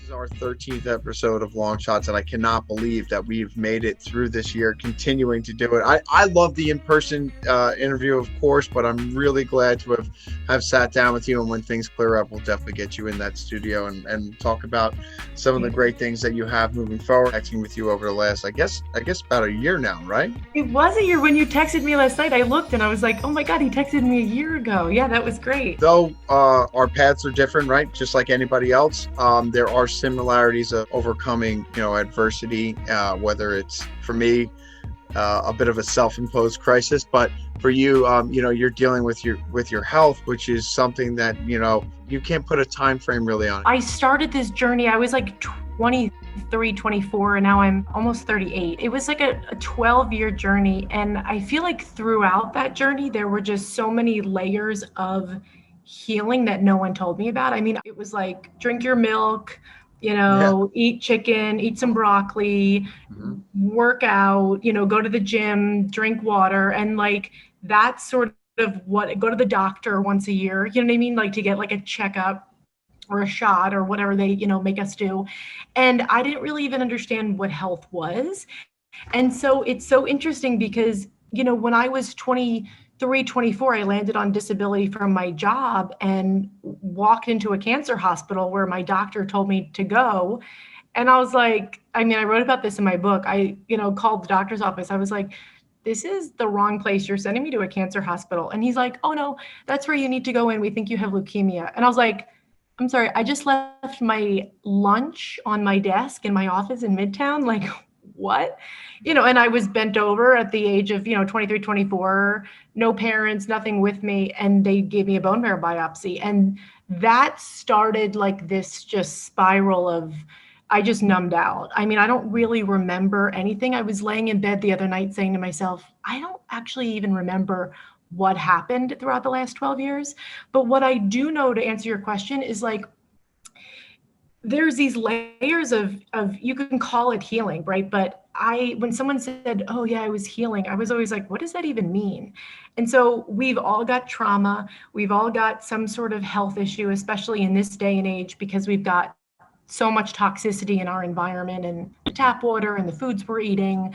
is our 13th episode of Longshots, and I cannot believe that we've made it through this year, continuing to do it. I love the in-person interview, of course, but I'm really glad to have sat down with you. And when things clear up, we'll definitely get you in that studio and talk about some of the great things that you have moving forward. Acting with you over the last, I guess about a year now, right? It was a year when you texted me last night. I looked and I was like, oh my God, he texted me a year ago. Yeah, that was great. Though our paths are different, right? Just like anybody else, there are similarities of overcoming, adversity. Whether it's for me, a bit of a self-imposed crisis, but for you, you're dealing with your health, which is something that you can't put a time frame really on it. I started this journey. I was like 23, 24, and now I'm almost 38. It was like a 12-year journey, and I feel like throughout that journey, there were just so many layers of healing that no one told me about. I mean, it was like drink your milk, eat chicken, eat some broccoli, work out, go to the gym, drink water. And like, that's sort of go to the doctor once a year, you know what I mean? Like to get like a checkup or a shot or whatever they, make us do. And I didn't really even understand what health was. And so it's so interesting because, when I was 23, 24, I landed on disability from my job and walked into a cancer hospital where my doctor told me to go. And I was like, I wrote about this in my book. I, called the doctor's office. I was like, this is the wrong place. You're sending me to a cancer hospital. And he's like, oh no, that's where you need to go in. We think you have leukemia. And I was like, I'm sorry, I just left my lunch on my desk in my office in Midtown. Like, what? And I was bent over at the age of, 23, 24, no parents, nothing with me. And they gave me a bone marrow biopsy. And that started like this just spiral of, I just numbed out. I don't really remember anything. I was laying in bed the other night saying to myself, I don't actually even remember what happened throughout the last 12 years. But what I do know, to answer your question, is like, there's these layers of you can call it healing, right? But when someone said, oh yeah, I was healing, I was always like, what does that even mean? And so we've all got trauma. We've all got some sort of health issue, especially in this day and age, because we've got so much toxicity in our environment and the tap water and the foods we're eating,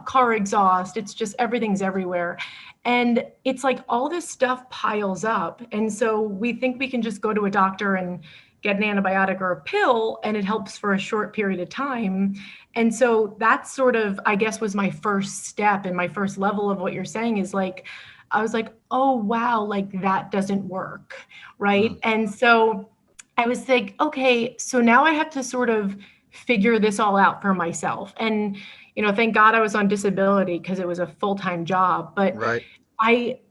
car exhaust. It's just everything's everywhere. And it's like all this stuff piles up. And so we think we can just go to a doctor and get an antibiotic or a pill and it helps for a short period of time. And so that sort of, I guess, was my first step and my first level of what you're saying is like, I was like, oh, wow, like that doesn't work. Right. And so I was like, okay, so now I have to sort of figure this all out for myself. And, thank God I was on disability because it was a full-time job. But right.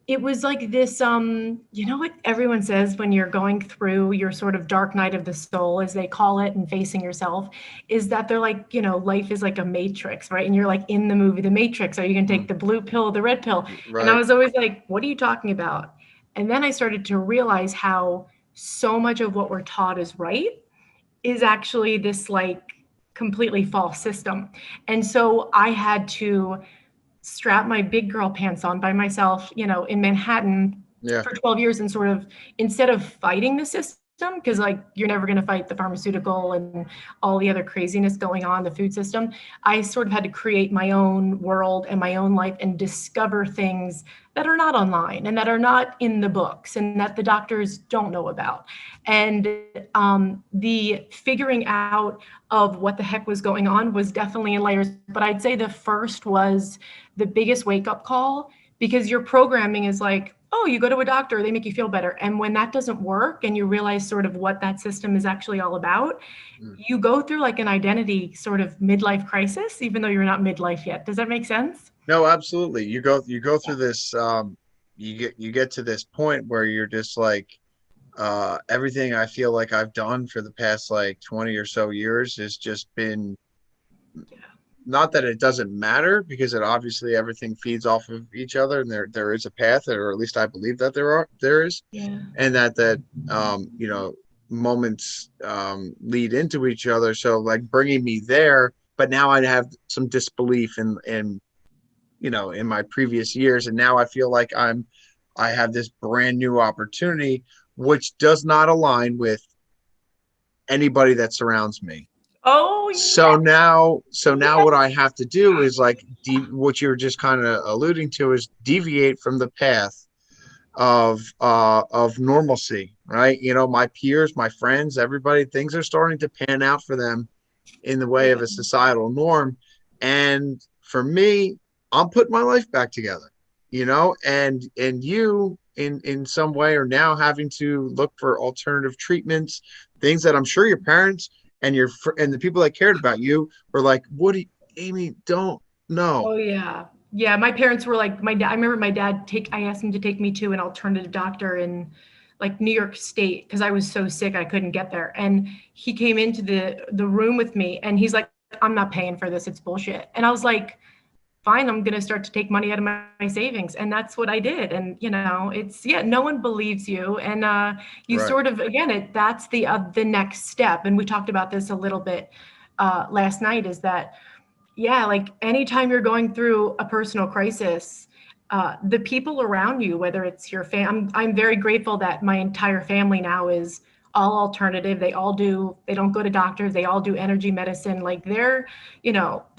It was like this, what everyone says when you're going through your sort of dark night of the soul, as they call it, and facing yourself, is that they're like, life is like a matrix, right? And you're like in the movie, The Matrix. Are you going to take the blue pill or the red pill? Right. And I was always like, what are you talking about? And then I started to realize how so much of what we're taught is right is actually this like completely false system. And so I had to strap my big girl pants on by myself, in Manhattan for 12 years and sort of, instead of fighting the system, because like you're never going to fight the pharmaceutical and all the other craziness going on, the food system, I sort of had to create my own world and my own life and discover things that are not online and that are not in the books and that the doctors don't know about. And the figuring out of what the heck was going on was definitely in layers. But I'd say the first was the biggest wake-up call, because your programming is like, oh, you go to a doctor, they make you feel better. And when that doesn't work and you realize sort of what that system is actually all about, you go through like an identity sort of midlife crisis, even though you're not midlife yet. Does that make sense? No, absolutely. You go through this, you get to this point where you're just like, everything I feel like I've done for the past like 20 or so years has just been, not that it doesn't matter, because it obviously everything feeds off of each other, and there is a path, or at least I believe that there is, and that moments lead into each other. So like bringing me there, but now I have some disbelief in my previous years, and now I feel like I have this brand new opportunity, which does not align with anybody that surrounds me. Oh So yeah. now what Yes. I have to do is like what you were just kind of alluding to is deviate from the path of normalcy, right? You know, my peers, my friends, everybody, things are starting to pan out for them in the way of Yeah. a societal norm. And for me, I'm putting my life back together, you know, and you in some way are now having to look for alternative treatments, things that I'm sure your parents and and the people that cared about you were like, what do you, Amie, don't know. Oh yeah. Yeah, my parents were like my dad. I remember my dad take. I asked him to take me to an alternative doctor in like New York State because I was so sick I couldn't get there. And he came into the room with me and he's like, "I'm not paying for this. It's bullshit." And I was like, "Fine, I'm gonna start to take money out of my savings." And that's what I did. And you know, it's yeah, no one believes you, and you Right. sort of again, that's the next step. And we talked about this a little bit last night. Is that yeah, like anytime you're going through a personal crisis, the people around you, whether it's your I'm very grateful that my entire family now is all alternative. They don't go to doctors, they all do energy medicine. Like they're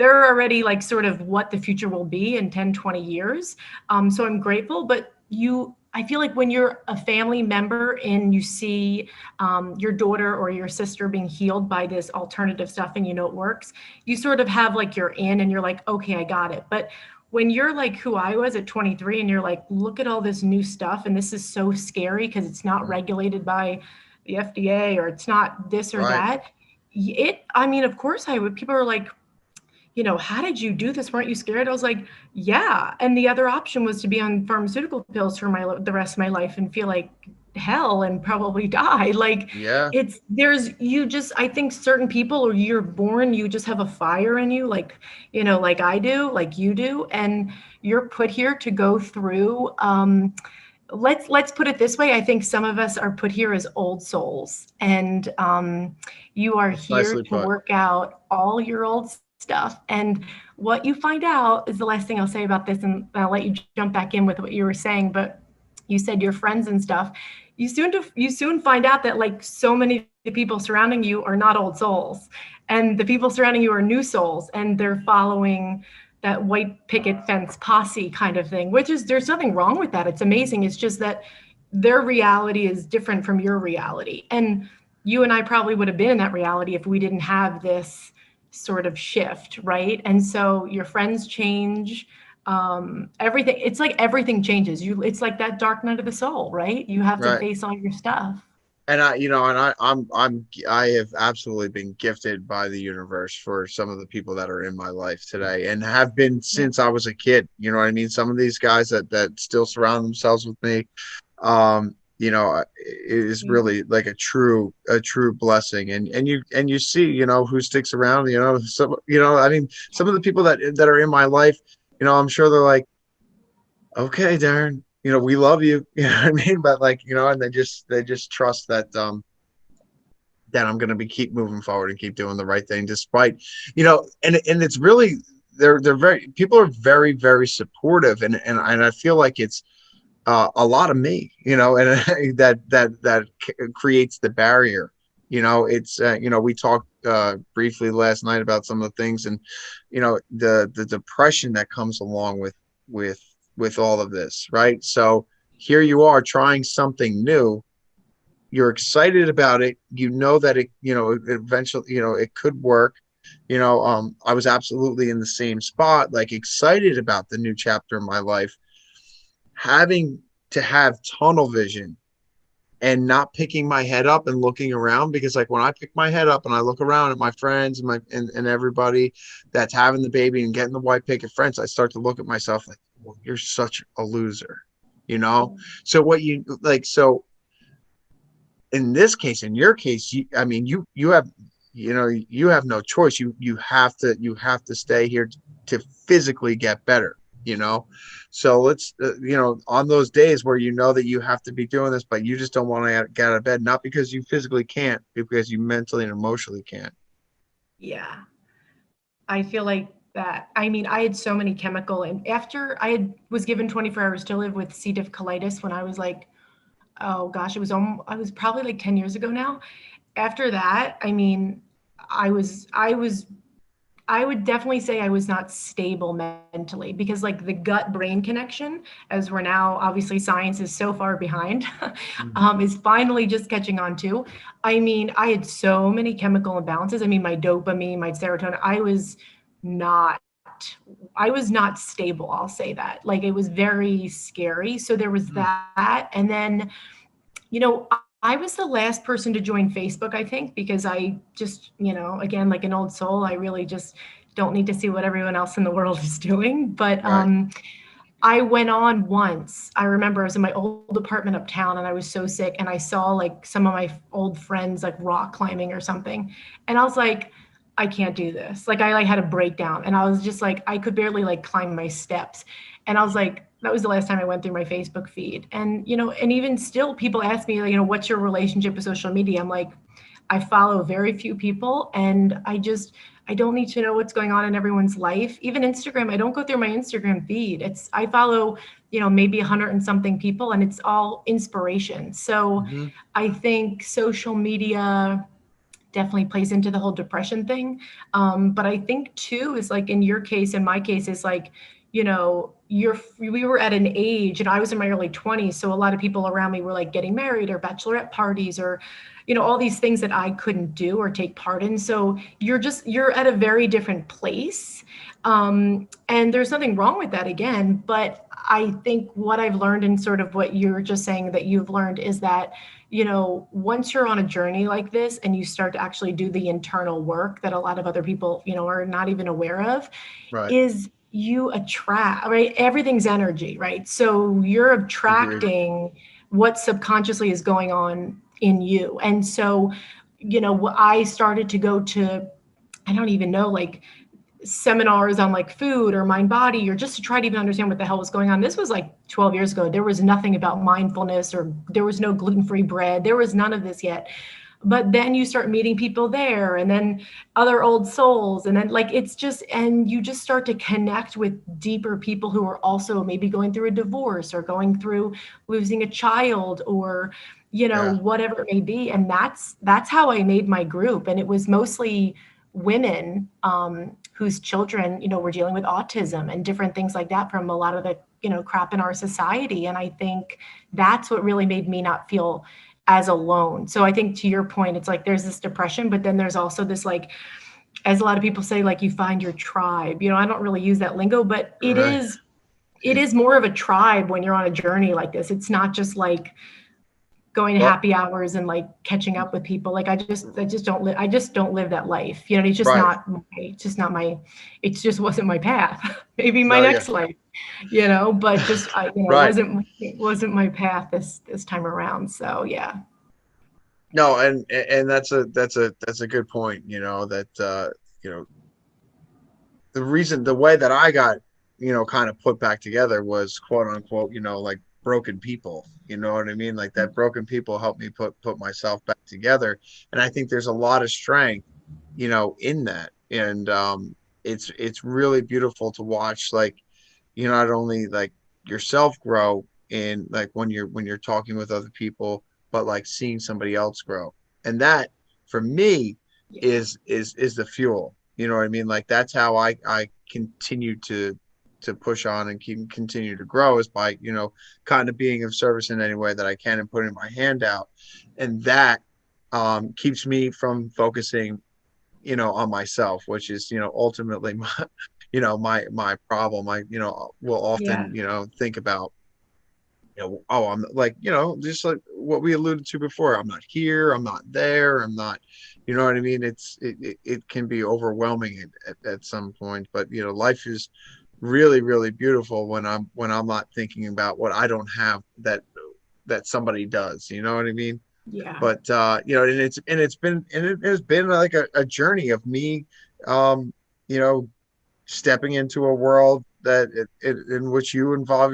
already like sort of what the future will be in 10, 20 years. So I'm grateful, but I feel like when you're a family member and you see your daughter or your sister being healed by this alternative stuff and you know it works, you sort of have like you're in and you're like, okay, I got it. But when you're like who I was at 23 and you're like, look at all this new stuff and this is so scary because it's not regulated by the FDA or it's not this or Right. that. I mean, of course I would. People are like, how did you do this? Weren't you scared? I was like, yeah. And the other option was to be on pharmaceutical pills for the rest of my life and feel like hell and probably die. Like Yeah. I think certain people or you're born, you just have a fire in you, like I do, like you do. And you're put here to go through, let's put it this way. I think some of us are put here as old souls and you are That's here nicely to put. work out all your old stuff. And what you find out is the last thing I'll say about this, and I'll let you jump back in with what you were saying. But you said your friends and stuff. You soon find out that like so many of the people surrounding you are not old souls, and the people surrounding you are new souls, and they're following that white picket fence posse kind of thing. Which is there's nothing wrong with that. It's amazing. It's just that their reality is different from your reality, and you and I probably would have been in that reality if we didn't have this sort of shift, right? And so your friends change, everything. It's like everything changes. It's like that dark night of the soul, right? You have to Right. face all your stuff. And I, you know, and I have absolutely been gifted by the universe for some of the people that are in my life today and have been Yeah. since I was a kid. You know what I mean? Some of these guys that still surround themselves with me, you know, it is really like a true blessing. And you see, you know, who sticks around. You know, some, you know, I mean, some of the people that are in my life, you know, I'm sure they're like, okay, Darren, you know, we love you. You know what I mean? But like, you know, and they just trust that I'm gonna be keep moving forward and keep doing the right thing despite, you know, and it's really they're very people are very, very supportive and I feel like it's a lot of me, you know, and that creates the barrier. You know, it's you know, we talked briefly last night about some of the things, and you know, the depression that comes along with with all of this, right? So here you are trying something new. You're excited about it. You know that it, you know, eventually, you know, it could work. You know, I was absolutely in the same spot, like excited about the new chapter in my life, having to have tunnel vision and not picking my head up and looking around because like when I pick my head up and I look around at my friends and and everybody that's having the baby and getting the white picket fence, I start to look at myself like, well, you're such a loser, you know. So what you like, so in this case, in your case, I mean, you have, you know, you have no choice. You have to stay here to physically get better. You know, so let's you know, on those days where you know that you have to be doing this, but you just don't want to get out of bed, not because you physically can't, because you mentally and emotionally can't. Yeah. I feel like that. I mean, I had so many chemical, and after was given 24 hours to live with C. diff colitis when I was like, oh gosh, I was probably like 10 years ago now. after that, I mean, I would definitely say I was not stable mentally because, like, the gut brain connection, as we're now obviously science is so far behind, Mhm. is finally just catching on too. I mean, I had so many chemical imbalances. I mean, my dopamine, my serotonin, not, I was not stable. I'll say that. Like, it was very scary. So there was Mhm. that. And then, I was the last person to join Facebook, I think, because I just, again, like an old soul, I really just don't need to see what everyone else in the world is doing. But Right. I went on once. I remember I was in my old apartment uptown and I was so sick and I saw like some of my old friends like rock climbing or something. And I was like, I can't do this. Like I like had a breakdown and I was just like I could barely like climb my steps. And I was like that was the last time I went through my Facebook feed. And and even still people ask me like, what's your relationship with social media? I'm like I follow very few people and I don't need to know what's going on in everyone's life. Even Instagram, I don't go through my Instagram feed. I follow, maybe 100 and something people and it's all inspiration. So Mhm. I think social media definitely plays into the whole depression thing. But I think too is like in your case, in my case, is like, we were at an age and I was in my early 20s. So a lot of people around me were like getting married or bachelorette parties or, all these things that I couldn't do or take part in. So you're at a very different place. And there's nothing wrong with that again. But I think what I've learned and sort of what you're just saying that you've learned is that once you're on a journey like this and you start to actually do the internal work that a lot of other people, are not even aware of, Right. is you attract, right? Everything's energy, right? So you're Agreed. attracting what subconsciously is going on in you. And so, I started to go to, I don't even know, like seminars on like food or mind body or just to try to even understand what the hell was going on. This was like 12 years ago. There was nothing about mindfulness or there was no gluten-free bread. There was none of this yet. But then you start meeting people there and then other old souls and then like it's just and you just start to connect with deeper people who are also maybe going through a divorce or going through losing a child or Yeah. whatever it may be. And that's how I made my group. And it was mostly women whose children, were dealing with autism and different things like that from a lot of the, crap in our society. And I think that's what really made me not feel as alone. So I think to your point, it's like there's this depression, but then there's also this like, as a lot of people say, like you find your tribe. I don't really use that lingo, but it Right. is it is more of a tribe when you're on a journey like this. It's not just like going to Well, happy hours and like catching up with people. Like I just don't live that life. It's just right. not my, it's just not my, it just wasn't my path. Maybe my No, yeah. next life, but just Right. it wasn't my path this time around. So yeah. No, and that's a good point, that you know, the way that I got, kind of put back together was quote unquote, like broken people. You know what I mean? Like that broken people helped me put myself back together. And I think there's a lot of strength, in that. And it's really beautiful to watch, like, not only like yourself grow in like when you're talking with other people, but like seeing somebody else grow. And that for me Yeah. is the fuel. You know what I mean? Like that's how I continue to push on and continue to grow is by, kind of being of service in any way that I can and putting my hand out. And that keeps me from focusing, on myself, which is, ultimately my, my problem. I, will Yeah. often, think about, oh, I'm like, just like what we alluded to before. I'm not here. I'm not there. I'm not, you know what I mean? It can be overwhelming at some point, but life is really, really beautiful when I'm not thinking about what I don't have that somebody does. You know what I mean? Yeah. But and it has been like a journey of me, um, you know, stepping into a world that in which you involve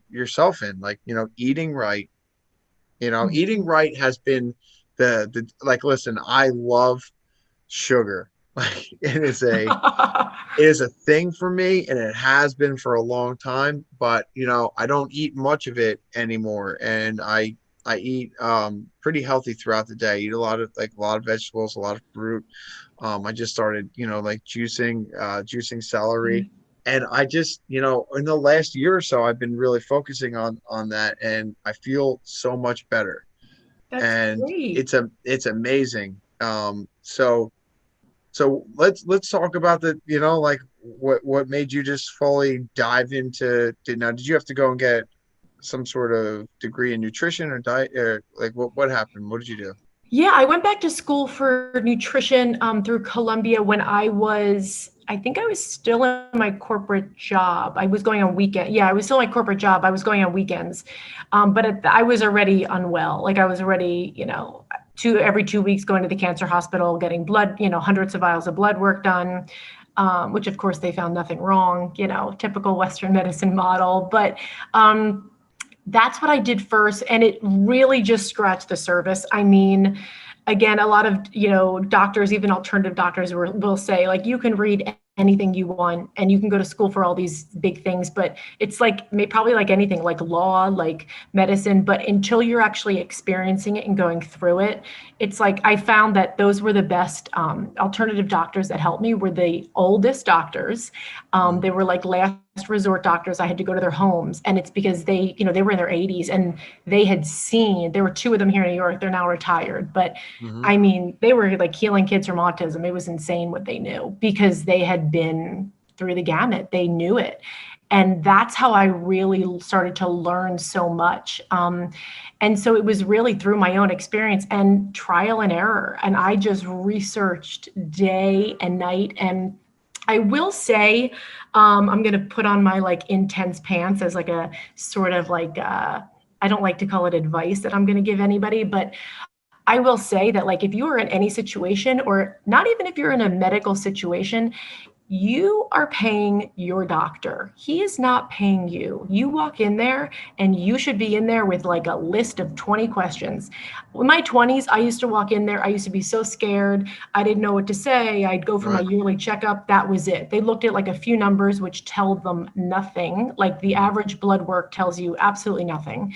yourself in, like, eating right. Eating Mhm. right has been the like, listen, I love sugar. Like it is a thing for me, and it has been for a long time, but I don't eat much of it anymore. And I eat pretty healthy throughout the day. I eat a lot of a lot of vegetables, a lot of fruit. I just started, like juicing celery. And I just, in the last year or so, I've been really focusing on that, and I feel so much better. That's And great. it's amazing. So let's talk about like what made you just fully dive into now, did you have to go and get some sort of degree in nutrition or diet, or like what happened? What did you do? Yeah, I went back to school for nutrition through Columbia when I think I was still in my corporate job. I was going on weekend. Yeah, I was still in my corporate job. I was going on weekends. But I was already unwell. Like I was already, every 2 weeks going to the cancer hospital, getting blood, hundreds of vials of blood work done, which of course they found nothing wrong, typical Western medicine model. But that's what I did first. And it really just scratched the surface. I mean, again, a lot of, doctors, even alternative doctors will say, like, you can read anything you want and you can go to school for all these big things, but it's like probably like anything, like law, like medicine, but until you're actually experiencing it and going through it, it's like I found that those were the best alternative doctors that helped me were the oldest doctors. Mm, They were like last resort doctors. I had to go to their homes, and it's because they were in their 80s and they had seen, there were two of them here in New York. They're now retired, but hmm. I mean, they were like healing kids from autism. It was insane what they knew because they had been through the gamut. They knew it. And that's how I really started to learn so much. And so it was really through my own experience and trial and error. And I just researched day and night. And I will say, I'm going to put on my like intense pants as like a sort of like, I don't like to call it advice that I'm going to give anybody, but I will say that, like, if you are in any situation, or not even if you're in a medical situation, you are paying your doctor. He is not paying you. You walk in there and you should be in there with like a list of 20 questions. In my 20s, I used to walk in there. I used to be so scared. I didn't know what to say. I'd go for my Right. yearly checkup. That was it. They looked at like a few numbers, which tell them nothing. Like the average blood work tells you absolutely nothing.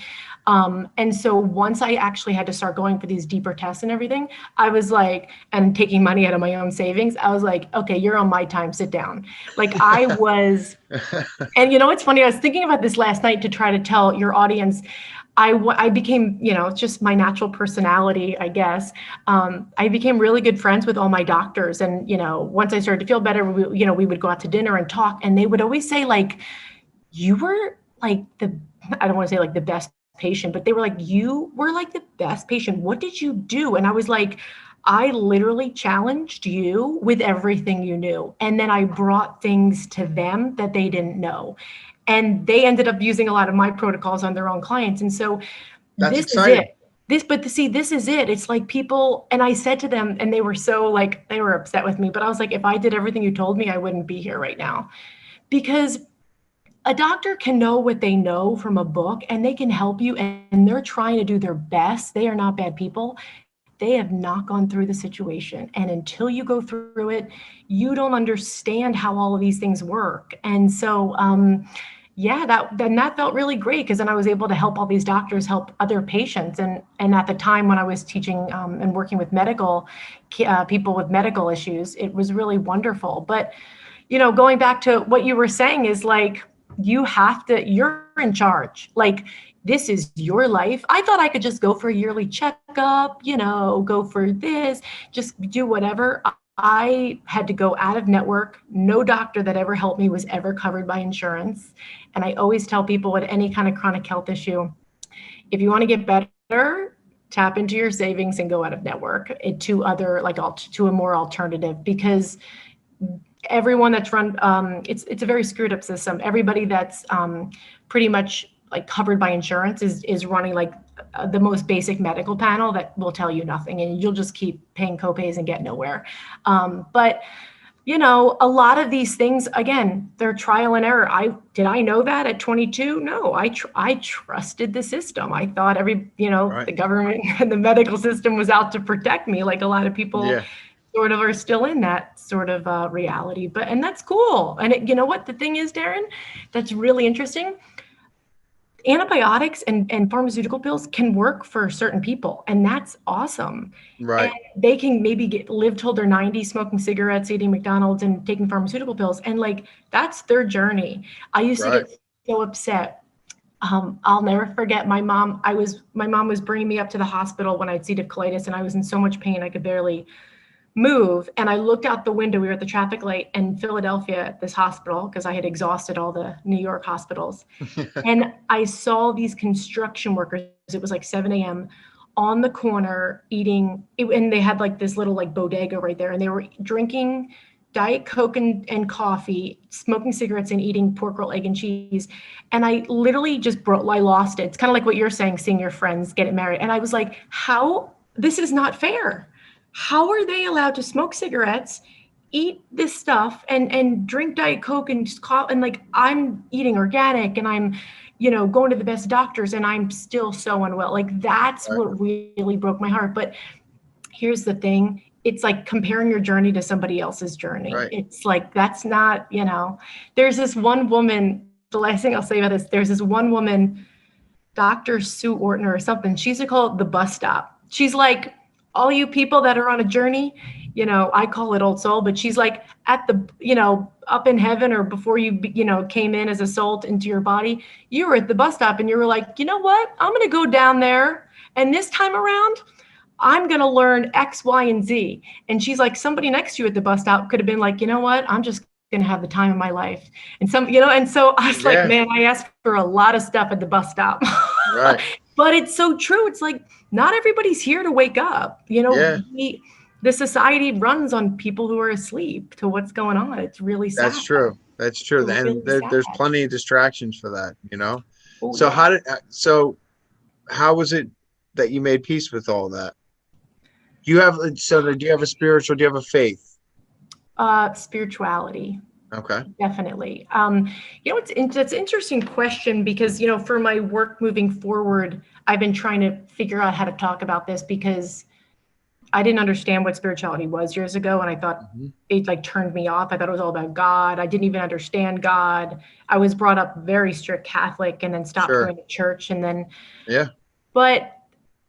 And so once I actually had to start going for these deeper tests and everything, I was like, and taking money out of my own savings, I was like, okay, you're on my time, sit down. Like I was, and it's funny, I was thinking about this last night to try to tell your audience. I became, it's just my natural personality, I guess. I became really good friends with all my doctors. And, once I started to feel better, we would go out to dinner and talk. And they would always say, like, you were like I don't want to say like the best patient, but they were like, you were like the best patient. What did you do? And I was like, I literally challenged you with everything you knew. And then I brought things to them that they didn't know. And they ended up using a lot of my protocols on their own clients. And so That's this is exciting. it. See, this is it. It's like people, and I said to them, and they were so like, they were upset with me, but I was like, if I did everything you told me, I wouldn't be here right now. Because a doctor can know what they know from a book and they can help you, and they're trying to do their best. They are not bad people. They have not gone through the situation. And until you go through it, you don't understand how all of these things work. And so, yeah, that felt really great because then I was able to help all these doctors help other patients. And at the time when I was teaching and working with medical people with medical issues, it was really wonderful. But going back to what you were saying is like, you're in charge. Like, this is your life. I thought I could just go for a yearly checkup, go for this, just do whatever. I had to go out of network. No doctor that ever helped me was ever covered by insurance. And I always tell people with any kind of chronic health issue, if you want to get better, tap into your savings and go out of network to other, like, to a more alternative, because everyone that's run it's a very screwed up system. Everybody that's pretty much like covered by insurance is running like the most basic medical panel that will tell you nothing, and you'll just keep paying copays and get nowhere. But a lot of these things, again, they're trial and error. I know that at 22? No, I trusted the system. I thought Right. the government and the medical system was out to protect me, like a lot of people Yeah. sort of are still in that sort of reality. And that's cool. And you know what the thing is, Darren, that's really interesting. antibiotics and pharmaceutical pills can work for certain people, and that's awesome. And Right. they can maybe live till they're 90 smoking cigarettes, eating McDonald's, and taking pharmaceutical pills. And like, that's their journey. I used to Right. get so upset. I'll never forget my mom was bringing me up to the hospital when I had C. diff colitis, and I was in so much pain I could barely move. And I looked out the window. We were at the traffic light in Philadelphia at this hospital because I had exhausted all the New York hospitals. And I saw these construction workers. It was like 7 a.m. on the corner eating, and they had like this little like bodega right there, and they were drinking Diet Coke and coffee, smoking cigarettes, and eating pork roll, egg, and cheese. And I literally just I lost it. It's kind of like what you're saying, seeing your friends get married. And I was like, how? This is not fair. How are they allowed to smoke cigarettes, eat this stuff, and drink Diet Coke and just call, and like, I'm eating organic and I'm, going to the best doctors, and I'm still so unwell. Like, that's Right. what really broke my heart. But here's the thing. It's like comparing your journey to somebody else's journey. Right. It's like, that's not, there's this one woman, the last thing I'll say about this, there's this one woman, Dr. Sue Ortner or something. She's called the bus stop. She's like, all you people that are on a journey, I call it old soul, but she's like at the, up in heaven, or before you, came in as a soul into your body, you were at the bus stop and you were like, you know what? I'm going to go down there. And this time around, I'm going to learn X, Y, and Z. And she's like, somebody next to you at the bus stop could have been like, you know what? I'm just going to have the time of my life. And and so I was like, Yeah. man, I asked for a lot of stuff at the bus stop. Right. But it's so true. It's like, not everybody's here to wake up. Yeah. The society runs on people who are asleep to what's going on. It's really sad. That's true. That's true. It's And really sad. there's plenty of distractions for that. Oh, So yeah. how was it that you made peace with all that? Do you have a spiritual, do you have a faith? Spirituality. Okay. Definitely. It's an interesting question because, for my work moving forward, I've been trying to figure out how to talk about this because I didn't understand what spirituality was years ago. And I thought Hmm. it like turned me off. I thought it was all about God. I didn't even understand God. I was brought up very strict Catholic and then stopped Sure. going to church. And then, Yeah. but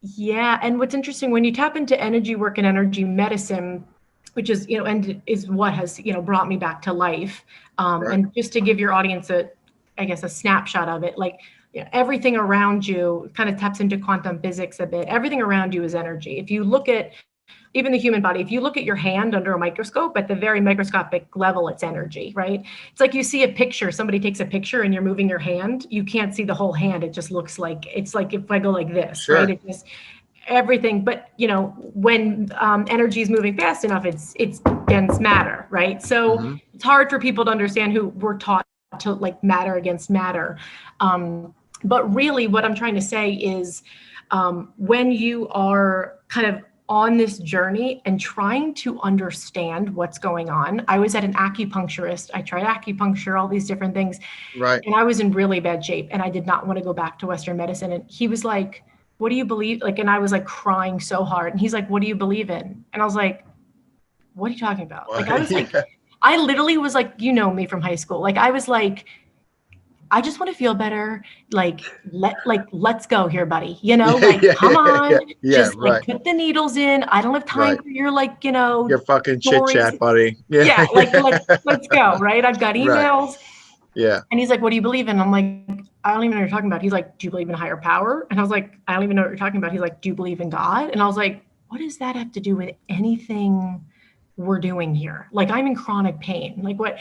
yeah. And what's interesting, when you tap into energy work and energy medicine, which is, and is what has, brought me back to life. Right. And just to give your audience I guess, a snapshot of it, like, everything around you kind of taps into quantum physics a bit. Everything around you is energy. If you look at even the human body, if you look at your hand under a microscope, at the very microscopic level, it's energy, right? It's like you see a picture, somebody takes a picture and you're moving your hand, you can't see the whole hand. It just looks like, it's like if I go like this, right? Sure. It just, everything. But when energy is moving fast enough, it's dense matter, right? So Hmm. it's hard for people to understand who were taught to like matter against matter. But really what I'm trying to say is, when you are kind of on this journey and trying to understand what's going on. I was at an acupuncturist. I tried acupuncture, all these different things, Right. and I was in really bad shape, and I did not want to go back to Western medicine. And he was like, what do you believe? Like, and I was like crying so hard. And he's like, what do you believe in? And I was like, what are you talking about? Like, I was like, Yeah. I literally was like, me from high school. Like, I was like, I just want to feel better. Like, let's go here, buddy. Yeah. Like, Yeah. come Yeah. on, Yeah. just like Right. put the needles in. I don't have time Right. for your like, Your fucking chit stories. chat, buddy. Yeah. Yeah, like let's go, right? I've got Right. emails. Yeah. And he's like, what do you believe in? I'm like, I don't even know what you're talking about. He's like, do you believe in higher power? And I was like, I don't even know what you're talking about. He's like, do you believe in God? And I was like, what does that have to do with anything we're doing here? Like, I'm in chronic pain. Like, what?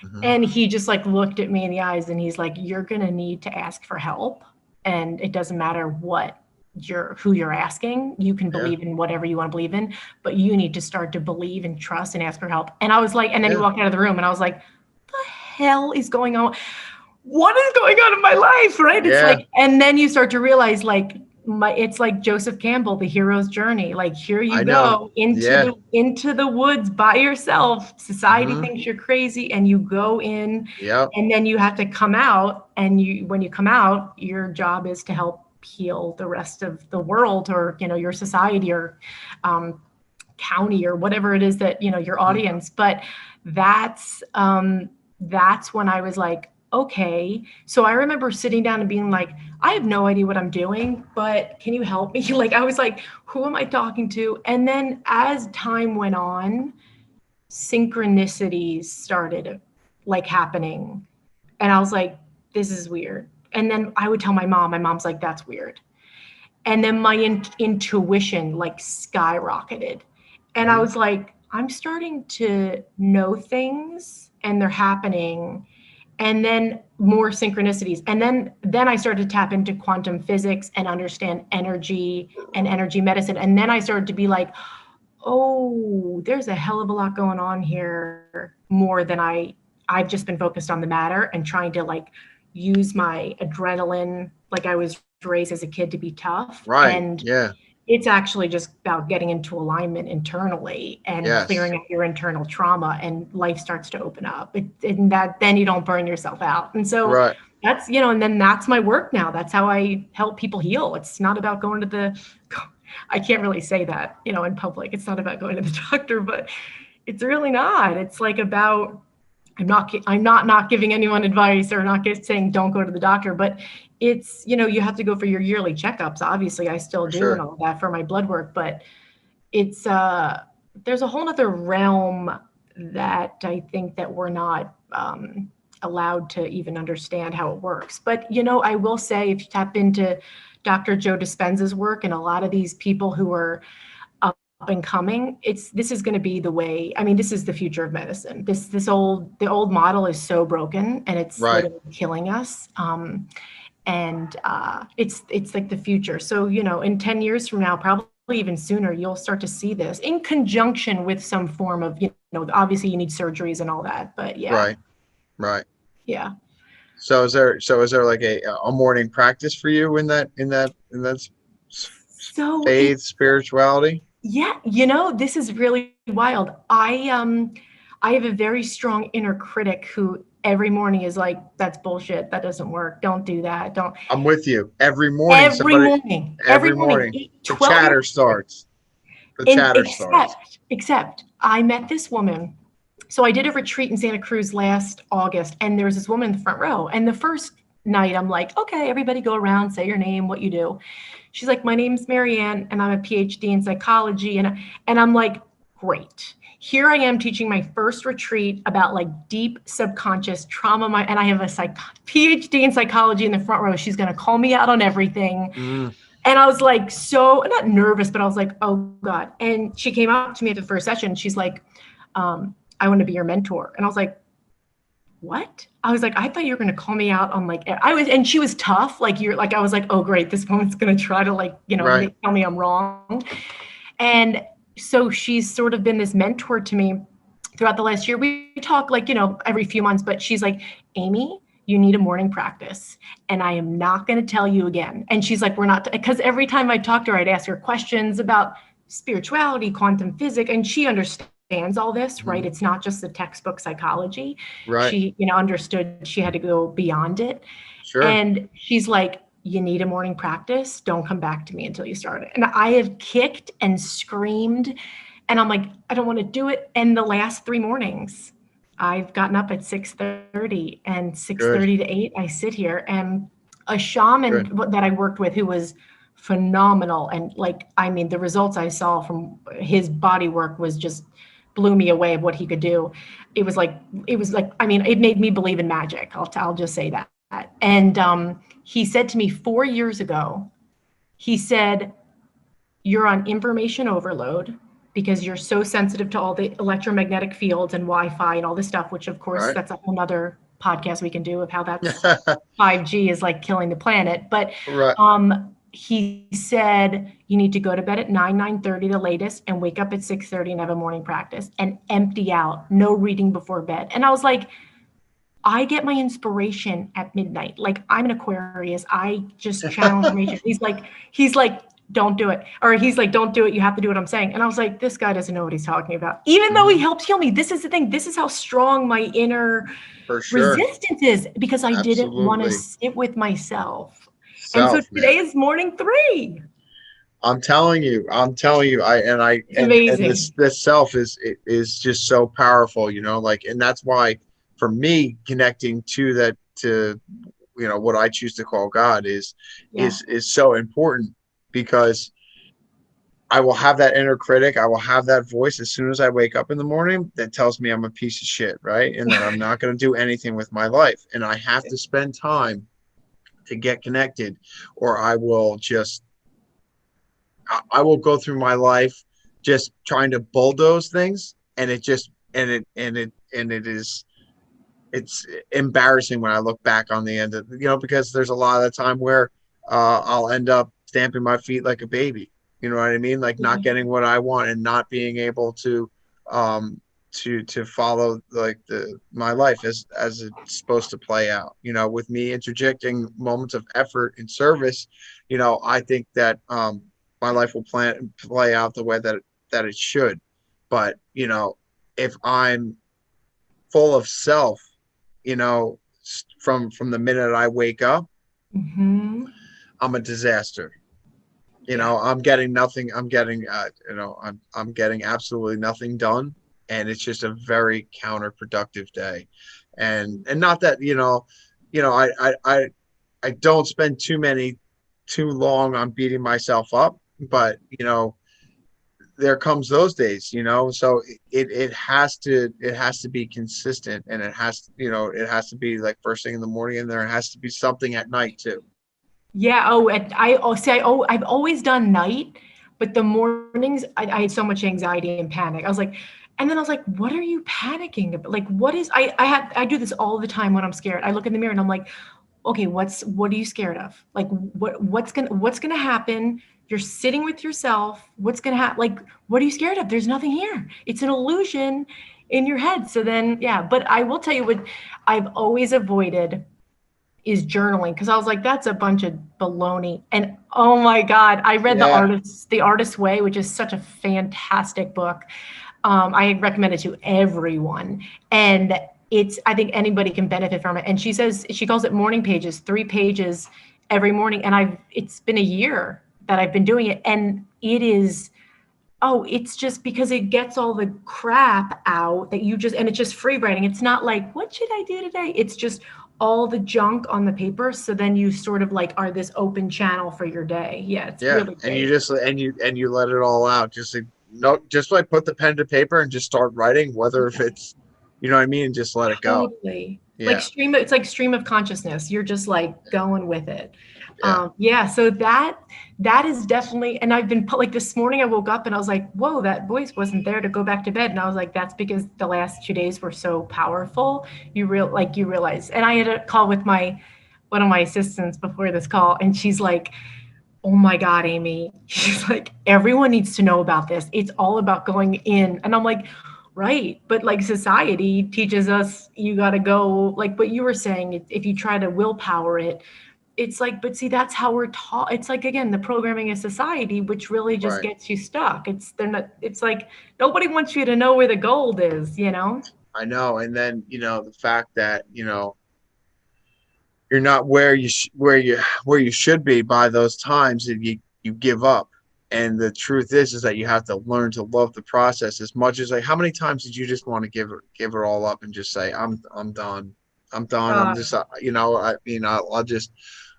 Hmm. And he just like looked at me in the eyes and he's like, you're going to need to ask for help. And it doesn't matter who you're asking. You can Yeah. believe in whatever you want to believe in, but you need to start to believe and trust and ask for help. And I was like, and then he Yeah. walked out of the room and I was like, the hell is going on? What is going on in my life? Right. It's Yeah. like, and then you start to realize like, it's like Joseph Campbell, the hero's journey. Like, here you I know. go into Yeah. the woods by yourself. Society Hmm. thinks you're crazy, and you go in, Yep. and then you have to come out. And when you come out, your job is to help heal the rest of the world, or your society, or um, county, or whatever it is that your Mhm. audience. But that's when I was like, okay. So I remember sitting down and being like, I have no idea what I'm doing, but can you help me? Like, I was like, who am I talking to? And then as time went on, synchronicities started like happening. And I was like, this is weird. And then I would tell my mom's like, that's weird. And then my intuition like skyrocketed. And I Hmm. was like, I'm starting to know things and they're happening, and then more synchronicities, and then I started to tap into quantum physics and understand energy and energy medicine, and then I started to be like, oh, there's a hell of a lot going on here, more than I've just been focused on the matter and trying to like use my adrenaline like I was raised as a kid to be tough. Right. And Yeah. it's actually just about getting into alignment internally and Yes. clearing out your internal trauma, and life starts to open up. And that then you don't burn yourself out. And so Right. that's, and then that's my work now. That's how I help people heal. It's not about going to the, I can't really say that, in public. It's not about going to the doctor, but it's really not. It's like about, I'm not giving anyone advice or not saying don't go to the doctor, but it's, you have to go for your yearly checkups. Obviously, I still For do and sure. all that for my blood work, but it's there's a whole other realm that I think that we're not allowed to even understand how it works. But I will say, if you tap into Dr. Joe Dispenza's work and a lot of these people who are up and coming, this is going to be the way. I mean, this is the future of medicine. The old model is so broken and it's Right. literally killing us. And it's like the future. So in 10 years from now, probably even sooner, you'll start to see this in conjunction with some form of, obviously you need surgeries and all that, but yeah. Right. Right. Yeah. So is there like a morning practice for you in that So faith spirituality? yeah, this is really wild. I have a very strong inner critic who every morning is like, that's bullshit. That doesn't work. Don't do that. Don't. I'm with you. Every morning, Every somebody, morning, every every morning, morning, the 12 chatter years straight. starts. The And chatter starts. except I met this woman. So I did a retreat in Santa Cruz last August, and there was this woman in the front row. And the first night, I'm like, okay, everybody go around, say your name, what you do. She's like, my name's Marianne, and I'm a PhD in psychology. And I'm like, great. Here I am teaching my first retreat about like deep subconscious trauma. And I have a PhD in psychology in the front row. She's going to call me out on everything. Mm, And I was like, so not nervous, but I was like, oh God. And she came up to me at the first session. She's like, I want to be your mentor. And I was like, what? I was like, I thought you were going to call me out on like, and she was tough. Like I was like, oh great, this woman's going to try to like, right. tell me I'm wrong. And so she's sort of been this mentor to me throughout the last year. We talk like, every few months, but she's like, Amie, you need a morning practice. And I am not going to tell you again. And she's like, we're not, because every time I talked to her, I'd ask her questions about spirituality, quantum physics, and she understands all this, right? Mhm. It's not just the textbook psychology. Right. She, understood she had to go beyond it. Sure. And she's like, you need a morning practice. Don't come back to me until you start it. And I have kicked and screamed. And I'm like, I don't want to do it. And the last 3 mornings, I've gotten up at 6:30, and Good. 6:30 to 8, I sit here, and a Good. shaman that I worked with who was phenomenal. And like, I mean, the results I saw from his body work was just blew me away of what he could do. It was like, I mean, it made me believe in magic. I'll just say that. And he said to me 4 years ago, he said, you're on information overload because you're so sensitive to all the electromagnetic fields and Wi-Fi and all this stuff, which of course Right. that's a whole nother podcast we can do of how that's 5G is like killing the planet. But Right. he said you need to go to bed at 9:30 the latest, and wake up at 6:30 and have a morning practice and empty out, no reading before bed. And I was like, I get my inspiration at midnight. Like, I'm an Aquarius. I just channel information. He's like, don't do it. Or he's like, don't do it. You have to do what I'm saying. And I was like, this guy doesn't know what he's talking about. Even though he Mhm. helps heal me. This is the thing. This is how strong my inner For sure. resistance is, because I didn't want to Absolutely. sit with myself. And so Self, man. today is morning 3. I'm telling you, It's and amazing. this self is just so powerful, like, and that's why for me connecting to to what I choose to call God Yeah. is so important, because I will have that inner critic. I will have that voice as soon as I wake up in the morning that tells me I'm a piece of shit, right? And that I'm not going to do anything with my life. And I have to spend time to get connected, or I will go through my life just trying to bulldoze things, and it just and it is it's embarrassing when I look back on the end of, because there's a lot of the time where I'll end up stamping my feet like a baby. You know what I mean? Like not getting what I want and not being able um to follow like the my life as it's supposed to play out. With me interjecting moments of effort and service, I think that my life will play out the way that it should. But if I'm full of self, you know, from the minute I wake up, Mm-hmm. I'm a disaster. Yeah. I'm getting nothing. I'm getting absolutely nothing done, and it's just a very counterproductive day. And not that I don't spend too long on beating myself up, but there comes those days, so it has to be consistent, and it has to be like first thing in the morning, and there has to be something at night too. Yeah. Oh, I've always done night, but the mornings I had so much anxiety and panic. I was like, and then I was like, what are you panicking about? Like, what is I do this all the time when I'm scared. I look in the mirror and I'm like, okay, what are you scared of? Like, what's gonna happen? You're sitting with yourself. What's gonna happen? Like, what are you scared of? There's nothing here. It's an illusion in your head. So then, yeah. But I will tell you what I've always avoided is journaling, because I was like, that's a bunch of baloney. And oh my God, I read Yeah, The Artist's Way, which is such a fantastic book. I recommend it to everyone. And I think anybody can benefit from it. And she calls it morning pages, 3 pages every morning. And it's been a year that I've been doing it. And it's just because it gets all the crap out and it's just free writing. It's not like, what should I do today? It's just all the junk on the paper. So then you sort of like are this open channel for your day. Yeah, it's yeah, really and you great. just and you let it all out. Just like, no, just like put the pen to paper and just start writing, whether if it's, what I mean, and just let it go. Totally. Yeah, It's like stream of consciousness. You're just like going with it. yeah, Yeah, so that is definitely, and I've been like this morning I woke up and I was like, whoa, that voice wasn't there to go back to bed. And I was like, that's because the last 2 days were so powerful. You realize. And I had a call with one of my assistants before this call, and she's like, oh my God, Amie. She's like, everyone needs to know about this. It's all about going in. And I'm like, right. But like society teaches us you got to go, like what you were saying, if you try to willpower it, it's like, but see, that's how we're taught. It's like, again, the programming of society, which really just right. gets you stuck. It's like nobody wants you to know where the gold is, you know? I know. And then the fact that you're not where you should be by those times, and you give up. And the truth is that you have to learn to love the process as much as, like, how many times did you just want to give it all up and just say, I'm done. I'm done. I'm Uh, just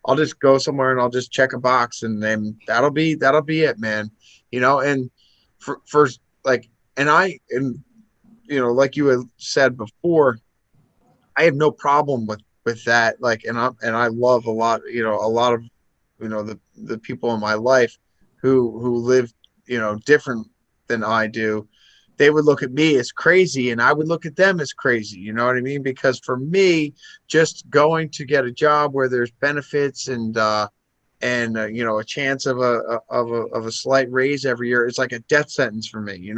I'll just go somewhere and I'll just check a box, and then that'll be it, man. And for like, and like you had said before, I have no problem with that. Like, and I love a lot of the people in my life who live different than I do. They would look at me as crazy, and I would look at them as crazy. You know what I mean? Because for me, just going to get a job where there's benefits and a chance of a slight raise every year is like a death sentence for me.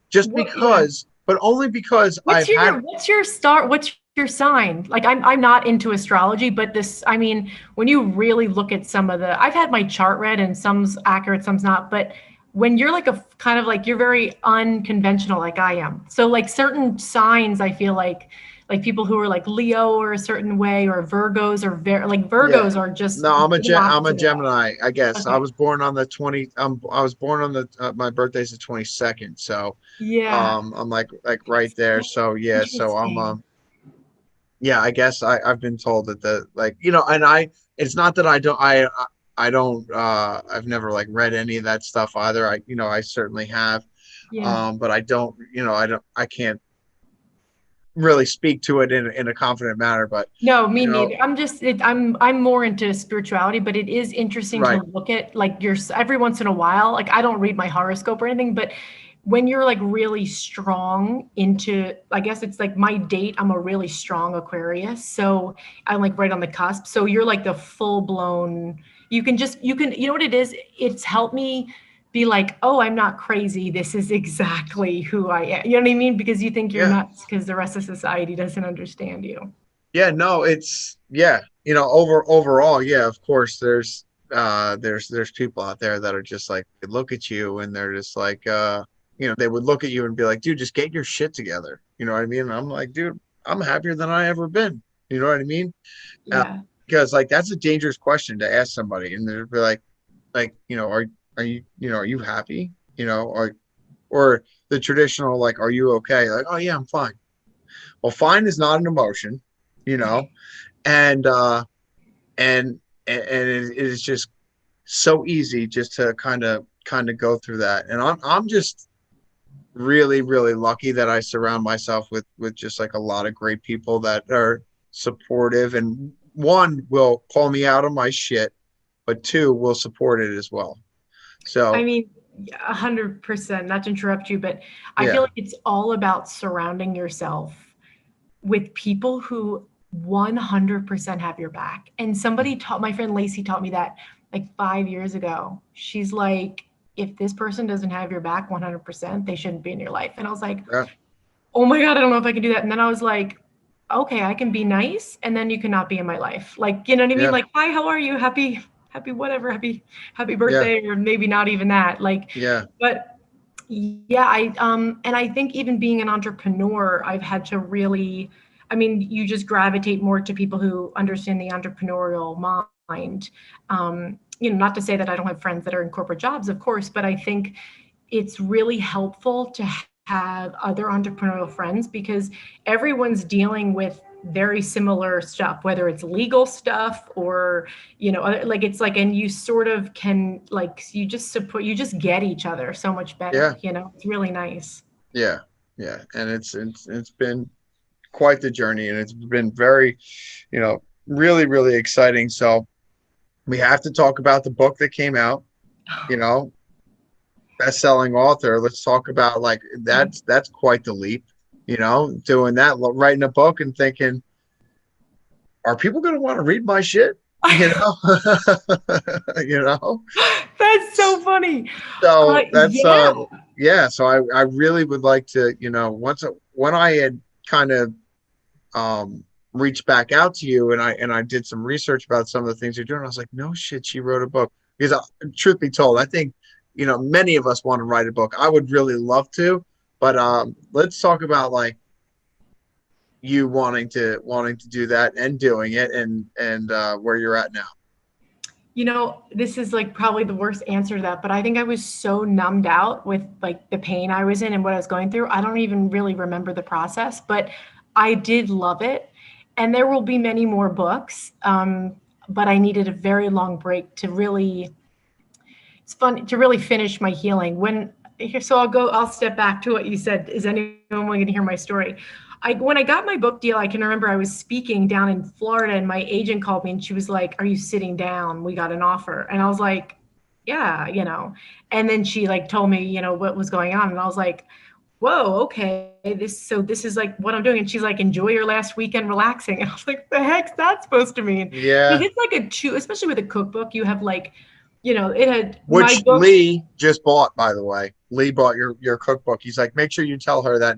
Just yeah. because, but only because I've had. What's your star? What's your sign? Like I'm not into astrology, but I mean, when you really look at I've had my chart read and some's accurate, some's not, but when you're like a kind of like, you're very unconventional, like I am. So like certain signs, I feel like people who are like Leo or a certain way, or Virgos, or Yeah. Virgos are just No, the I'm a opposite of that. Gemini, I guess. I Okay. was born on the 20 I was born on the my birthday's the 22nd. So Yeah. I'm like right there. So yeah, so I'm Interesting. yeah, I guess I've been told that like, and it's not that I don't, I've never like read any of that stuff either. I certainly have. Yeah. But I don't, I can't really speak to it in a confident manner, but No, me you know, neither. I'm more into spirituality, but it is interesting to right. look at like your every once in a while. Like I don't read my horoscope or anything, but when you're like really strong into, I guess it's like my date, I'm a really strong Aquarius. So I'm like right on the cusp. So you're like the full blown, you know what it is? It's helped me be like, oh, I'm not crazy. This is exactly who I am. You know what I mean? Because you think you're Yeah. nuts because the rest of society doesn't understand you. Yeah, no, it's yeah, overall, yeah, of course there's people out there that are just like they look at you and they're just like they would look at you and be like, dude, just get your shit together. You know what I mean? And I'm like, dude, I'm happier than I ever been. You know what I mean? Uh, Yeah. because like that's a dangerous question to ask somebody and they'll be like, are you are you happy? Or the traditional like, are you okay? Like, oh yeah, I'm fine. Well, fine is not an emotion, you know, and and it is just so easy just to kind of go through that. And I'm just really really lucky that I surround myself with just like a lot of great people that are supportive and one will call me out on my shit, but two will support it as well. I So mean, 100%, not to interrupt you, but I feel yeah, like it's all about surrounding yourself with people who 100% have your back. And my friend Lacey taught me that like 5 years ago. She's like, if this person doesn't have your back 100%, they shouldn't be in your life. And I was like, yeah, oh my God, I don't know if I can do that. And then I was like, okay, I can be nice and then you cannot be in my life. Like, you know what I mean? yeah, Like, hi, how are you? Happy, whatever, happy yeah, birthday, or maybe not even that. Like, yeah, but yeah, and I think even being an entrepreneur, I've had to really, I mean, you just gravitate more to people who understand the entrepreneurial mind. Not to say that I don't have friends that are in corporate jobs, of course, but I think it's really helpful to have other entrepreneurial friends because everyone's dealing with very similar stuff, whether it's legal stuff or like it's like, and you sort of can like you just get each other so much better. yeah, It's really nice. yeah, yeah. And it's been quite the journey and it's been very, really, really exciting. So we have to talk about the book that came out, you know, best-selling author. Let's talk about like that's quite the leap, doing that, writing a book and thinking, are people going to want to read my shit? You know, you know. That's so funny. So that's Yeah. yeah. So I really would like to, when I had kind of reached back out to you and I did some research about some of the things you're doing. I was like, no shit, she wrote a book. Because truth be told, I think many of us want to write a book. I would really love to, but let's talk about like you wanting to do that and doing it and where you're at now. This is like probably the worst answer to that, but I think I was so numbed out with like the pain I was in and what I was going through. I don't even really remember the process, but I did love it. And there will be many more books. But I needed a very long break to really, it's fun to really finish my healing. So I'll step back to what you said. Is anyone going to hear my story? When I got my book deal, I can remember I was speaking down in Florida and my agent called me and she was like, "Are you sitting down? We got an offer." And I was like, "Yeah." And then she like told me, what was going on. And I was like, "Whoa, okay. This is like what I'm doing." And she's like, "Enjoy your last weekend relaxing." And I was like, "The heck's that supposed to mean?" Because Yeah, it's like especially with a cookbook, you have like, it had my which book. Lee just bought, by the way. Lee bought your cookbook. He's like, make sure you tell her that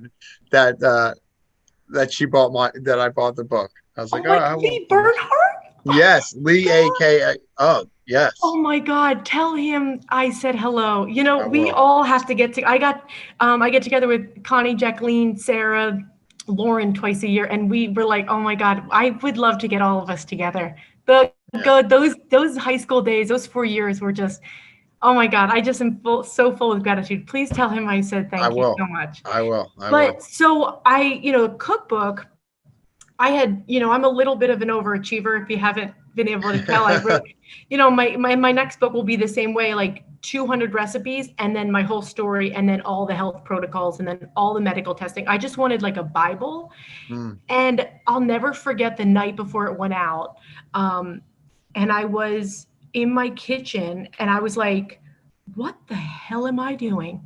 that she bought that I bought the book. I was Oh like, oh, my, I will. Lee Bernhardt. Oh Yes, Lee, God. aka. Oh, Oh yes, my God, tell him I said hello. I We will. all have to I get together with Connie, Jacqueline, Sarah, Lauren twice a year, and we were like, oh my God, I would love to get all of us together. Yeah, Those high school days, those 4 years were just, oh my God, I just am so full of gratitude. Please tell him I said I thank you will. so much. I will. I will. But so cookbook, I had, I'm a little bit of an overachiever. If you haven't been able to tell, I wrote, my next book will be the same way, like 200 recipes and then my whole story and then all the health protocols and then all the medical testing. I just wanted like a Bible. Mm. And I'll never forget the night before it went out. Um, and I was in my kitchen and I was like, what the hell am I doing?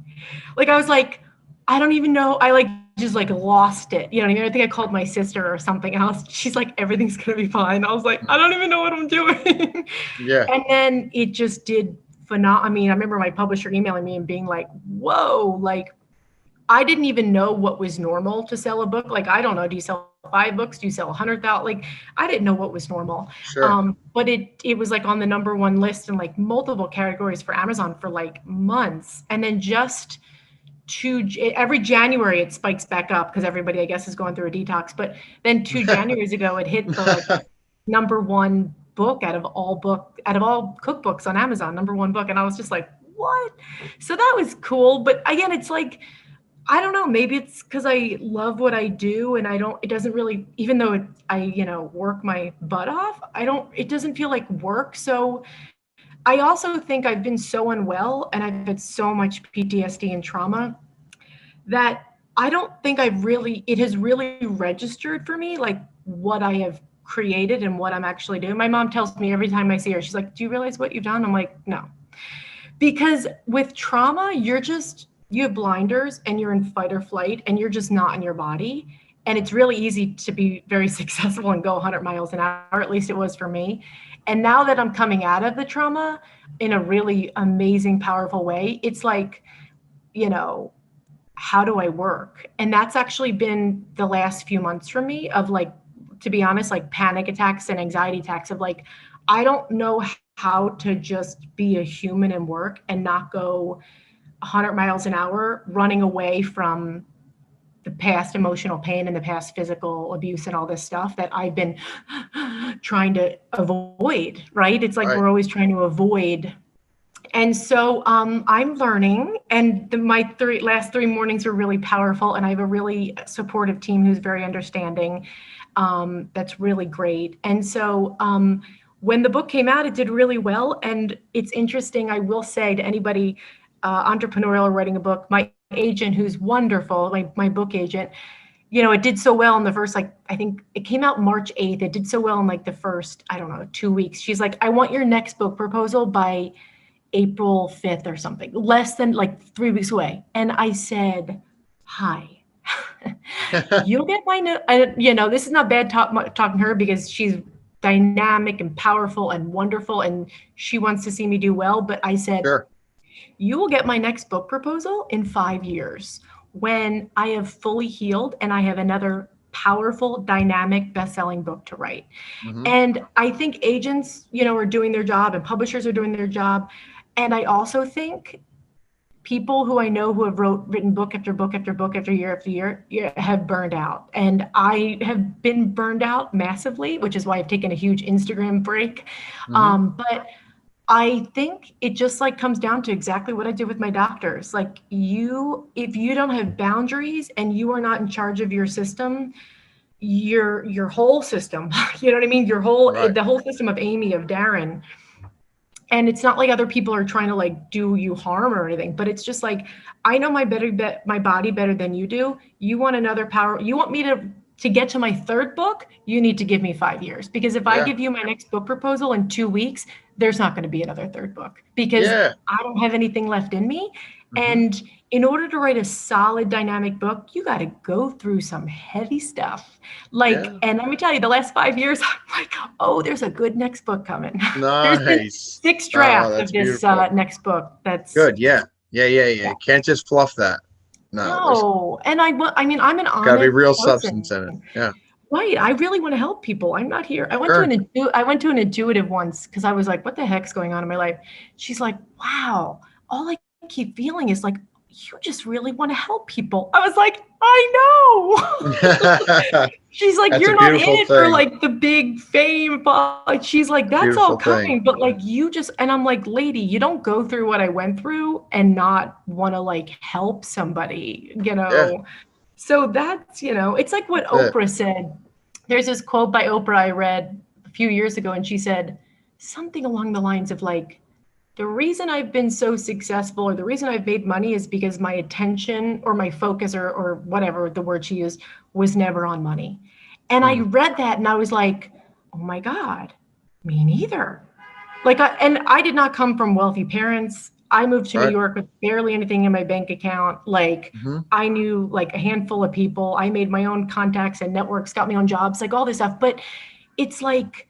Like, I was like, I don't even know. I like just like lost it. You know what I mean? I think I called my sister or something. And she's like, everything's going to be fine. I was like, I don't even know what I'm doing. Yeah, And then it just did phenomenal. I mean, I remember my publisher emailing me and being like, whoa, like, I didn't even know what was normal to sell a book. Like, I don't know. Do you sell 5 books? Do you sell 100,000? Like, I didn't know what was normal. sure. But it was like on the number one list in like multiple categories for Amazon for like months. And then just every January it spikes back up because everybody, I guess, is going through a detox. But then 2 Januaries ago, it hit the like number one book out of all cookbooks on Amazon, number one book. And I was just like, what? So that was cool. But again, it's like, I don't know, maybe it's because I love what I do and it doesn't really, even though I work my butt off, it doesn't feel like work. So I also think I've been so unwell and I've had so much PTSD and trauma that I don't think it has really registered for me, like what I have created and what I'm actually doing. My mom tells me every time I see her, she's like, do you realize what you've done? I'm like, no. Because with trauma, you have blinders and you're in fight or flight and you're just not in your body. And it's really easy to be very successful and go 100 miles an hour. At least it was for me. And now that I'm coming out of the trauma in a really amazing, powerful way, it's like, how do I work? And that's actually been the last few months for me of like, to be honest, like panic attacks and anxiety attacks of like, I don't know how to just be a human and work and not go 100 miles an hour running away from the past emotional pain and the past physical abuse and all this stuff that I've been trying to avoid, right? It's like Right. we're always trying to avoid. And so I'm learning, and my last 3 mornings are really powerful, and I have a really supportive team who's very understanding. That's really great. And so when the book came out, it did really well. And it's interesting, I will say to anybody entrepreneurial or writing a book, my agent, who's wonderful, my book agent, it did so well in the first, like, I think it came out March 8th. It did so well in like the first, I don't know, 2 weeks. She's like, I want your next book proposal by April 5th or something, less than like 3 weeks away. And I said, hi. You'll get my this is not bad talking to her because she's dynamic and powerful and wonderful and she wants to see me do well. But I said, Sure. you will get my next book proposal in 5 years when I have fully healed and I have another powerful, dynamic, best-selling book to write. Hmm. And I think agents, are doing their job and publishers are doing their job. And I also think people who I know who have written book after book after book after year after year have burned out. And I have been burned out massively, which is why I've taken a huge Instagram break. Hmm. But I think it just like comes down to exactly what I did with my doctors. Like if you don't have boundaries and you are not in charge of your system, your whole system, you know what I mean? Right. The whole system of Amie, of Darren. And it's not like other people are trying to like do you harm or anything, but it's just like, I know my body better than you do. You want another power. You want me to get to my third book, you need to give me 5 years. Because if I Yeah. give you my next book proposal in 2 weeks, there's not going to be another third book because Yeah. I don't have anything left in me. Hmm. And in order to write a solid, dynamic book, you got to go through some heavy stuff. Like, Yeah. and let me tell you, the last 5 years, I'm like, oh, there's a good next book coming. There's been Nice. six Oh, drafts of that's this beautiful. next book. That's Good. Yeah. Yeah. Yeah. Yeah. yeah. You can't just fluff that. No, there's No, and I mean, I'm an got to be honest real substance person. in it. Yeah. Right. I really want to help people. I'm not here. Sure. I went to an intuitive once because I was like, what the heck's going on in my life? She's like, wow, all I keep feeling is like, you just really want to help people. I was like, I know. She's like, That's a you're not in beautiful it for thing. like the big fame, but she's like, A that's all beautiful thing. coming. But like, and I'm like, lady, you don't go through what I went through and not want to like help somebody, Yeah. So that's, it's like what That's it. Oprah said. There's this quote by Oprah I read a few years ago, and she said something along the lines of like, the reason I've been so successful or the reason I've made money is because my attention or my focus or whatever the word she used was never on money. And I Mm, read that and I was like, oh my God, me neither. And I did not come from wealthy parents. I moved to New right. York with barely anything in my bank account. Like, Hmm. I knew like a handful of people. I made my own contacts and networks, got my own jobs, like all this stuff. But it's like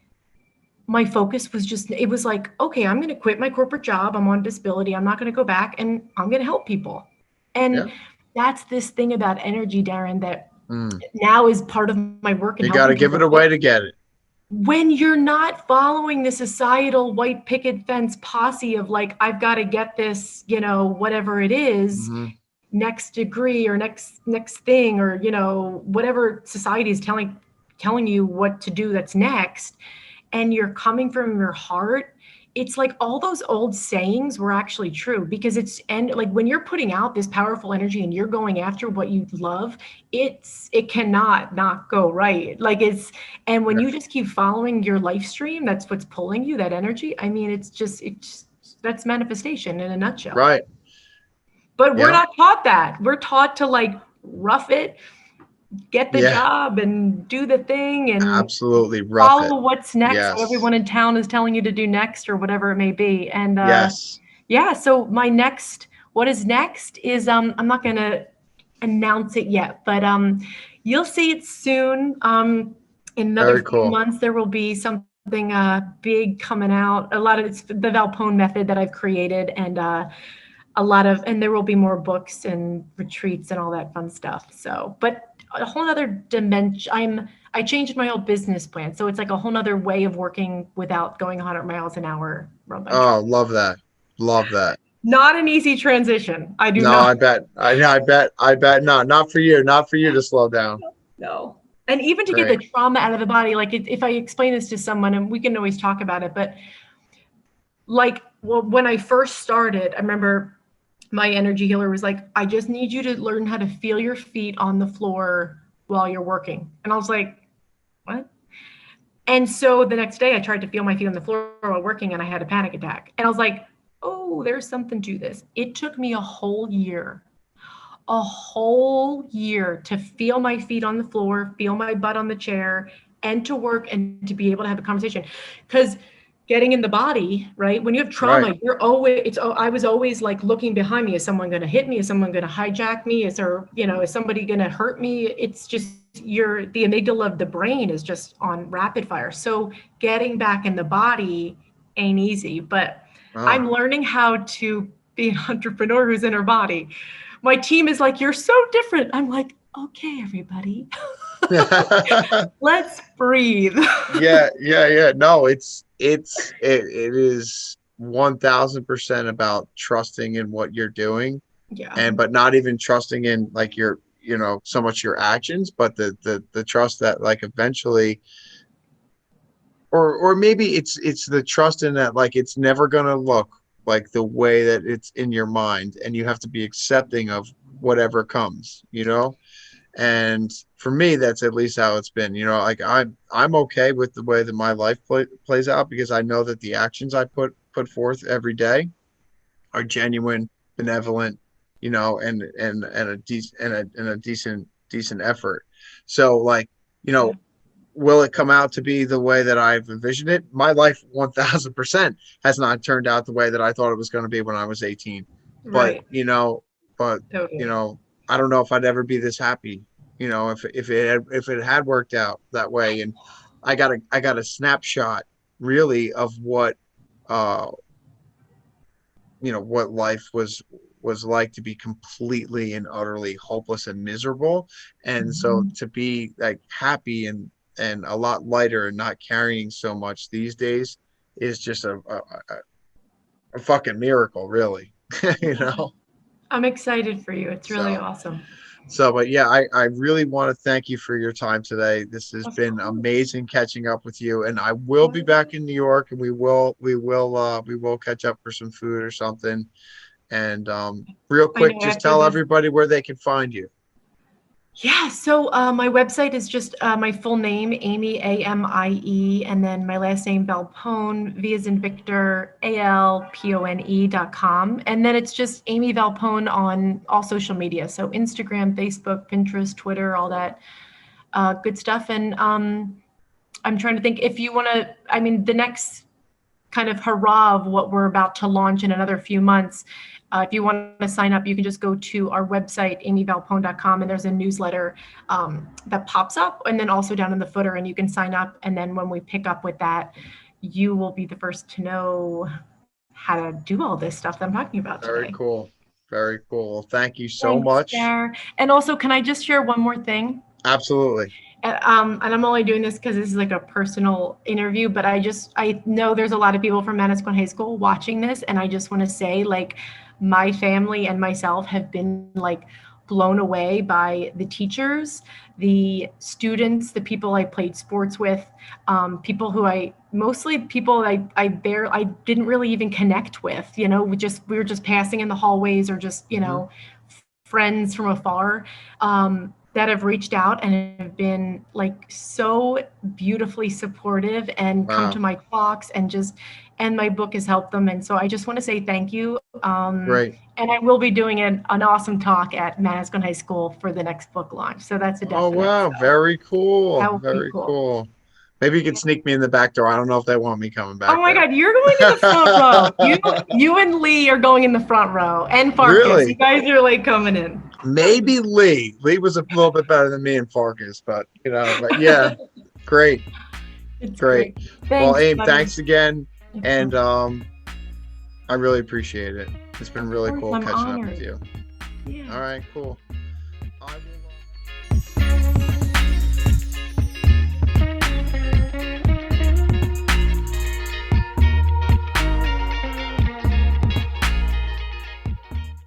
my focus was just, it was like, okay, I'm going to quit my corporate job. I'm on disability. I'm not going to go back and I'm going to help people. Yeah. And that's this thing about energy, Darren, that Mm. now is part of my work in You got helping to give it people. away to get it. When you're not following the societal white picket fence posse of like, I've got to get this, whatever it is, Hmm. next degree or next thing, or whatever society is telling you what to do that's next, and you're coming from your heart, it's like all those old sayings were actually true, because it's, and like when you're putting out this powerful energy and you're going after what you love, it cannot not go right. Like it's, and when Yeah. you just keep following your life stream, that's what's pulling you, that energy. I mean, it's that's manifestation in a nutshell. Right. But we're Yeah. not taught that. We're taught to like rough it, get the Yeah. job and do the thing and Absolutely. Rough it. follow what's next, what Yes. everyone in town is telling you to do next, or whatever it may be. And Yes. yeah, so my next, what is next is, I'm not going to announce it yet, but you'll see it soon. In another Very few cool. months, there will be something big coming out. A lot of it's the Valpone method that I've created, and and there will be more books and retreats and all that fun stuff. So, but a whole other dimension. I changed my old business plan, so it's like a whole other way of working without going 100 miles an hour run by truck. Oh, love that. Love that. Not an easy transition. I do No, not I bet. I bet not. Not for you. Not for you to slow down. know. And even to get the Right. trauma out of the body, like if I explain this to someone, and we can always talk about it, but like, well, when I first started, I remember my energy healer was like, I just need you to learn how to feel your feet on the floor while you're working. And I was like, what? And so the next day I tried to feel my feet on the floor while working and I had a panic attack. And I was like, oh, there's something to this. It took me a whole year to feel my feet on the floor, feel my butt on the chair, and to work and to be able to have a conversation. Because getting in the body, right? When you have Right. trauma, you're always, I was always like looking behind me. Is someone going to hit me? Is someone going to hijack me? Is somebody going to hurt me? It's just, the amygdala of the brain is just on rapid fire. So getting back in the body ain't easy, but Oh. I'm learning how to be an entrepreneur who's in her body. My team is like, you're so different. I'm like, okay, everybody, let's breathe. Yeah, yeah, yeah. No, it is 1000% about trusting in what you're doing, Yeah. and but not even trusting in like your, so much your actions, but the trust that like eventually, or maybe it's the trust in that like it's never gonna look like the way that it's in your mind, and you have to be accepting of whatever comes. And for me, that's at least how it's been. Like I'm okay with the way that my life plays out, because I know that the actions I put forth every day are genuine, benevolent, and a decent effort. So like, you Yeah. know, will it come out to be the way that I've envisioned it? My life 1000% has not turned out the way that I thought it was going to be when I was 18. But, Right. but, you Totally. know, I don't know if I'd ever be this happy, if it had worked out that way. And I got a snapshot really of uh what life was like to be completely and utterly hopeless and miserable. And so Mhm. to be like happy and a lot lighter and not carrying so much these days is just a fucking miracle, really. you know I'm excited for you. It's really so awesome. but yeah, I really want to thank you for your time today. This has Of been course. amazing catching up with you, and I will be Well, back in New York, and we will catch up for some food or something. And real I quick, know just after tell this, everybody where they can find you. Yeah, so my website is just my full name, Amie, Amie, and then my last name, Valpone, V as in Victor, ALPONE.com. And then it's just Amie Valpone on all social media. So Instagram, Facebook, Pinterest, Twitter, all that good stuff. And I'm trying to think if you want to, I mean, the next kind of hurrah of what we're about to launch in another few months. If you want to sign up, you can just go to our website, amievalpone.com, and there's a newsletter that pops up, and then also down in the footer, and you can sign up. And then when we pick up with that, you will be the first to know how to do all this stuff that I'm talking about Very today. cool. Very cool. Thank you so Thanks, much. Sarah. And also, can I just share one more thing? Absolutely. And I'm only doing this because this is like a personal interview, but I know there's a lot of people from Manasquan High School watching this, and I just want to say, like, my family and myself have been like blown away by the teachers, the students, the people I played sports with, people who mostly people I didn't really even connect with, we were just passing in the hallways or just, Hmm. friends from afar. That have reached out and have been like so beautifully supportive and come to Wow. my talks and my book has helped them. And so I just want to say thank you. Great. And I will be doing an awesome talk at Manasquan High School for the next book launch. So that's a Oh, definite. wow. So Very cool. that will be Very cool. cool. Maybe you can sneak me in the back door. I don't know if they want me coming Oh back my there. God, you're going in the front row. You and Lee are going in the front row, and Farkas. You Really? guys are like coming in. Maybe Lee. Lee was a little bit better than me in Farkas, but yeah, great. It's Great. great. Well, Thanks, Aim, buddy. thanks again. And Of I really appreciate it. It's been really course, cool I'm catching up with honored. you. Yeah. All right, cool. I will,